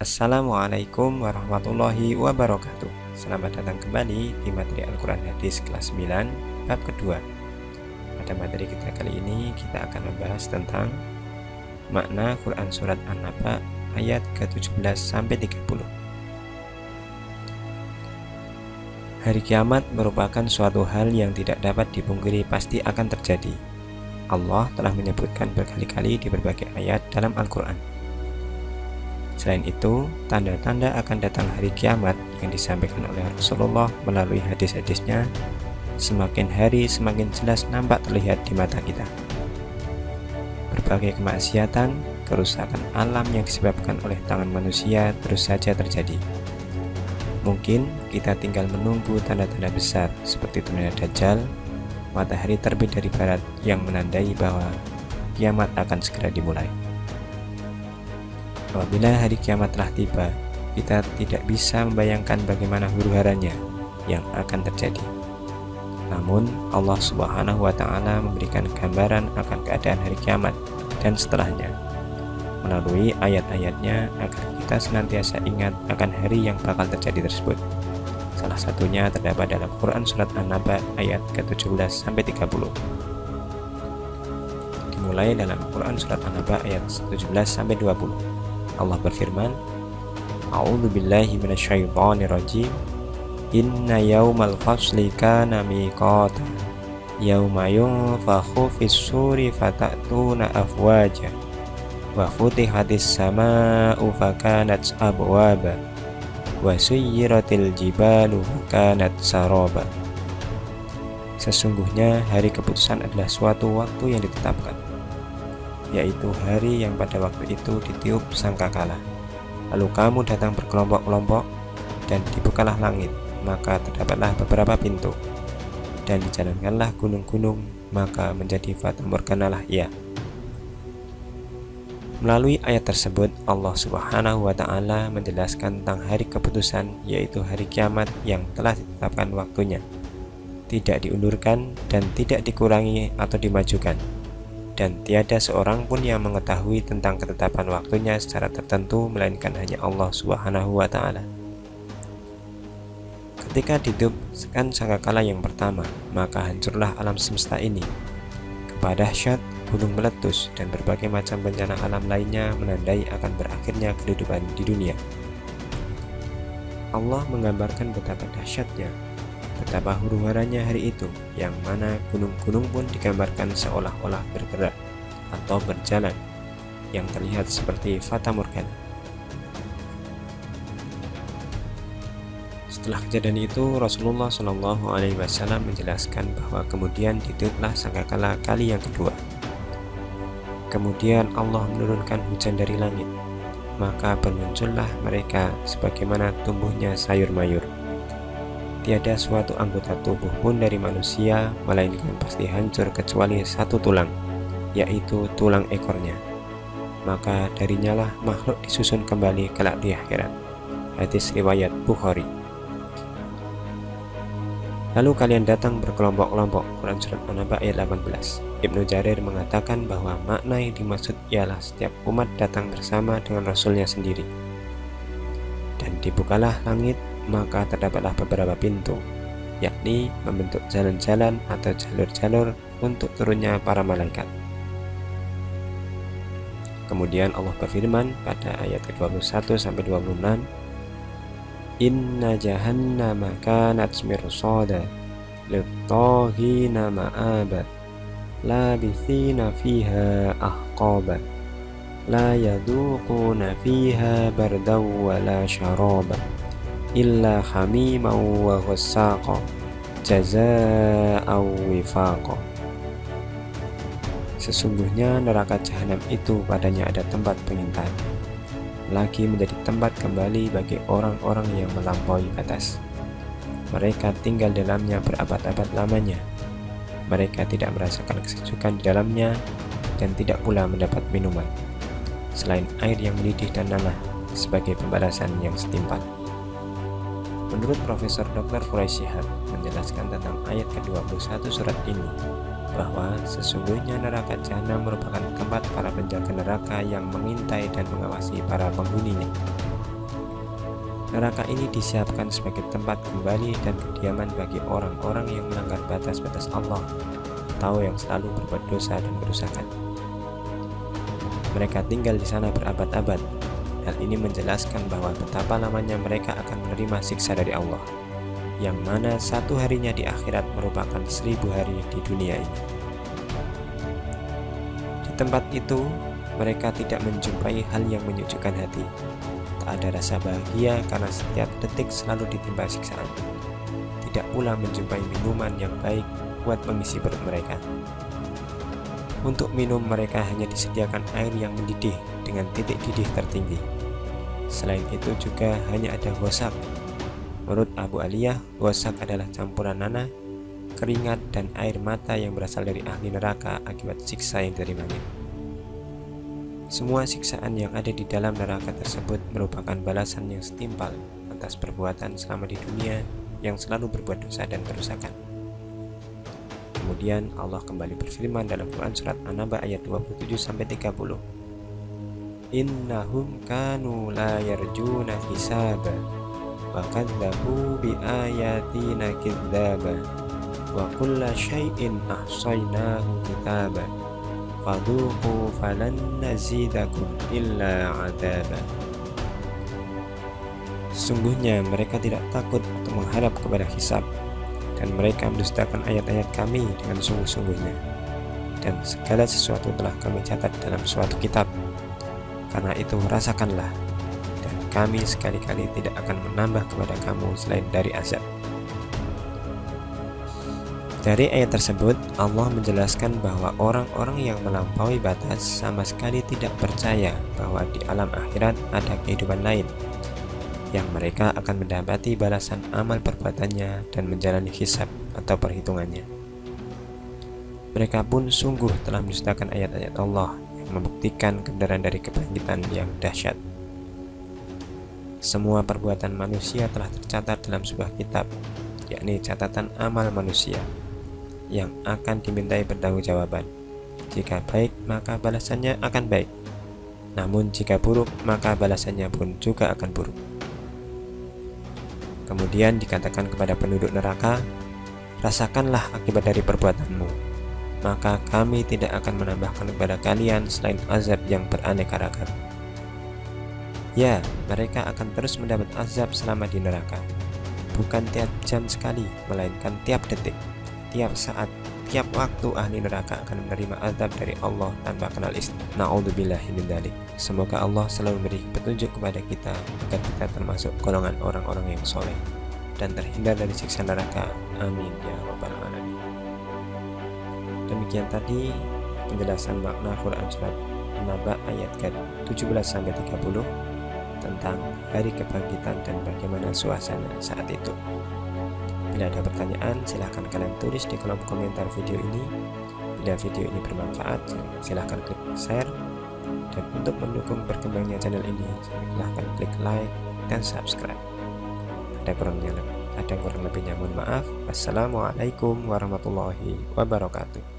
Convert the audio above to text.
Assalamualaikum warahmatullahi wabarakatuh. Selamat datang kembali di materi Al-Quran Hadis kelas 9 bab kedua. Pada materi kita kali ini kita akan membahas tentang makna Quran Surat An-Naba ayat ke-17 sampai 30. Hari kiamat merupakan suatu hal yang tidak dapat dipungkiri pasti akan terjadi. Allah telah menyebutkan berkali-kali di berbagai ayat dalam Al-Quran. Selain itu, tanda-tanda akan datang hari kiamat yang disampaikan oleh Rasulullah melalui hadis-hadisnya semakin hari semakin jelas nampak terlihat di mata kita. Berbagai kemaksiatan, kerusakan alam yang disebabkan oleh tangan manusia terus saja terjadi. Mungkin kita tinggal menunggu tanda-tanda besar seperti turunnya Dajjal, matahari terbit dari barat yang menandai bahwa kiamat akan segera dimulai. Apabila hari kiamat telah tiba, kita tidak bisa membayangkan bagaimana huru-haranya yang akan terjadi. Namun, Allah Subhanahu wa Ta'ala memberikan gambaran akan keadaan hari kiamat dan setelahnya melalui ayat-ayatnya agar kita senantiasa ingat akan hari yang bakal terjadi tersebut. Salah satunya terdapat dalam Quran Surat An-Naba ayat ke-17 sampai 30. Dimulai dalam Quran Surat An-Naba ayat 17 sampai 20. Allah berfirman, A'udzu billahi minasyaitonir rajim. Inna yaumal fasli kana miqata. Yauma yunfakhu fis-suri fatatuna afwaja. Wa futihatis samaa'u fakanat abwaba. Wa suyyiratil jibalu fakanat saraba. Sesungguhnya hari keputusan adalah suatu waktu yang ditetapkan, yaitu hari yang pada waktu itu ditiup sangkakala. Lalu kamu datang berkelompok-kelompok dan dibukalah langit, maka terdapatlah beberapa pintu, dan dijalankanlah gunung-gunung, maka menjadi fata morganalah ia. Melalui ayat tersebut Allah Subhanahu wa Ta'ala menjelaskan tentang hari keputusan, yaitu hari kiamat yang telah ditetapkan waktunya, tidak diundurkan dan tidak dikurangi atau dimajukan, dan tiada seorang pun yang mengetahui tentang ketetapan waktunya secara tertentu melainkan hanya Allah Subhanahu wa Ta'ala. Ketika ditiupkan sangkakala yang pertama, maka hancurlah alam semesta ini. Kepada dahsyat, gunung meletus dan berbagai macam bencana alam lainnya menandai akan berakhirnya kehidupan di dunia. Allah menggambarkan betapa dahsyatnya, betapa huru-haranya hari itu, yang mana gunung-gunung pun digambarkan seolah-olah bergerak atau berjalan, yang terlihat seperti fata morgana. Setelah kejadian itu, Rasulullah SAW menjelaskan bahwa kemudian ditiuplah sangkakala kali yang kedua. Kemudian Allah menurunkan hujan dari langit, maka bermuncullah mereka sebagaimana tumbuhnya sayur mayur. Tiada suatu anggota tubuh pun dari manusia melainkan pasti hancur kecuali satu tulang, yaitu tulang ekornya. Maka darinya lah makhluk disusun kembali kelak di akhirat. Hadis riwayat Bukhari. Lalu kalian datang berkelompok-kelompok. Quran Surat An-Naba ayat 18. Ibnu Jarir mengatakan bahwa makna yang dimaksud ialah setiap umat datang bersama dengan Rasulnya sendiri. Dan dibukalah langit, maka terdapatlah beberapa pintu, yakni membentuk jalan-jalan atau jalur-jalur untuk turunnya para malaikat. Kemudian Allah berfirman pada ayat ke-21 sampai 26, Inna jahannama kanat mirsada lit-taghina ma'aba labithina fiha ahqaba la yaduquna fiha bardaw wala syaraba illa hamiman wa ghassaqa jazaa'aw wifaqa. Sesungguhnya neraka jahanam itu padanya ada tempat pengintai, lagi menjadi tempat kembali bagi orang-orang yang melampaui batas. Mereka tinggal dalamnya berabad-abad lamanya. Mereka tidak merasakan kesejukan di dalamnya dan tidak pula mendapat minuman selain air yang mendidih dan nanah sebagai pembalasan yang setimpal. Menurut Profesor Dr. Furai Shihab menjelaskan tentang ayat ke-21 surat ini, bahwa sesungguhnya neraka jahanam merupakan tempat para penjaga neraka yang mengintai dan mengawasi para penghuninya. Neraka ini disiapkan sebagai tempat kembali dan kediaman bagi orang-orang yang melanggar batas-batas Allah atau yang selalu berbuat dosa dan kerusakan. Mereka tinggal di sana berabad-abad. Hal ini menjelaskan bahwa betapa lamanya mereka akan menerima siksa dari Allah, yang mana satu harinya di akhirat merupakan 1000 hari di dunia ini. Di tempat itu, mereka tidak menjumpai hal yang menyejukkan hati. Tak ada rasa bahagia karena setiap detik selalu ditimpa siksaan. Tidak pula menjumpai minuman yang baik buat mengisi perut mereka. Untuk minum mereka hanya disediakan air yang mendidih dengan titik didih tertinggi. Selain itu juga hanya ada ghosak. Menurut Abu Aliyah, ghosak adalah campuran nanah, keringat, dan air mata yang berasal dari ahli neraka akibat siksa yang diterimanya. Semua siksaan yang ada di dalam neraka tersebut merupakan balasan yang setimpal atas perbuatan selama di dunia yang selalu berbuat dosa dan kerusakan. Kemudian Allah kembali berfirman dalam Quran surat An-Naba ayat 27-30. Innahum kanu la yarjuna hisaba wa kadzabu bi ayatina kidzaba wa kulla syai'in ahsaynahu kitaba fadhuqu falan nazidakum illa adzaba. Sesungguhnya mereka tidak takut atau mengharap kepada hisab, dan mereka mendustakan ayat-ayat kami dengan sungguh-sungguhnya, dan segala sesuatu telah kami catat dalam suatu kitab. Karena itu rasakanlah, dan kami sekali-kali tidak akan menambah kepada kamu selain dari azab. Dari ayat tersebut, Allah menjelaskan bahwa orang-orang yang melampaui batas sama sekali tidak percaya bahwa di alam akhirat ada kehidupan lain, yang mereka akan mendapati balasan amal perbuatannya dan menjalani hisab atau perhitungannya. Mereka pun sungguh telah mendustakan ayat-ayat Allah yang membuktikan kebenaran dari kebangkitan yang dahsyat. Semua perbuatan manusia telah tercatat dalam sebuah kitab, yakni catatan amal manusia, yang akan dimintai pertanggungjawaban. Jika baik, maka balasannya akan baik. Namun jika buruk, maka balasannya pun juga akan buruk. Kemudian dikatakan kepada penduduk neraka, rasakanlah akibat dari perbuatanmu, maka kami tidak akan menambahkan kepada kalian selain azab yang beraneka ragam. Ya, mereka akan terus mendapat azab selama di neraka, bukan tiap jam sekali, melainkan tiap detik, tiap saat, tiap waktu ahli neraka akan menerima azab dari Allah tanpa kenal na'udzubillahi min dzalik. Semoga Allah selalu memberi petunjuk kepada kita agar kita termasuk golongan orang-orang yang soleh dan terhindar dari siksa neraka. Amin ya rabbal alamin. Demikian tadi penjelasan makna Quran surat An-Naba ayat 17-30 tentang hari kebangkitan dan bagaimana suasana saat itu. Bila ada pertanyaan, silahkan kalian tulis di kolom komentar video ini. Bila video ini bermanfaat, silahkan klik share. Dan untuk mendukung berkembangnya channel ini, silahkan klik like dan subscribe. Ada kurang lebihnya mohon maaf. Wassalamualaikum warahmatullahi wabarakatuh.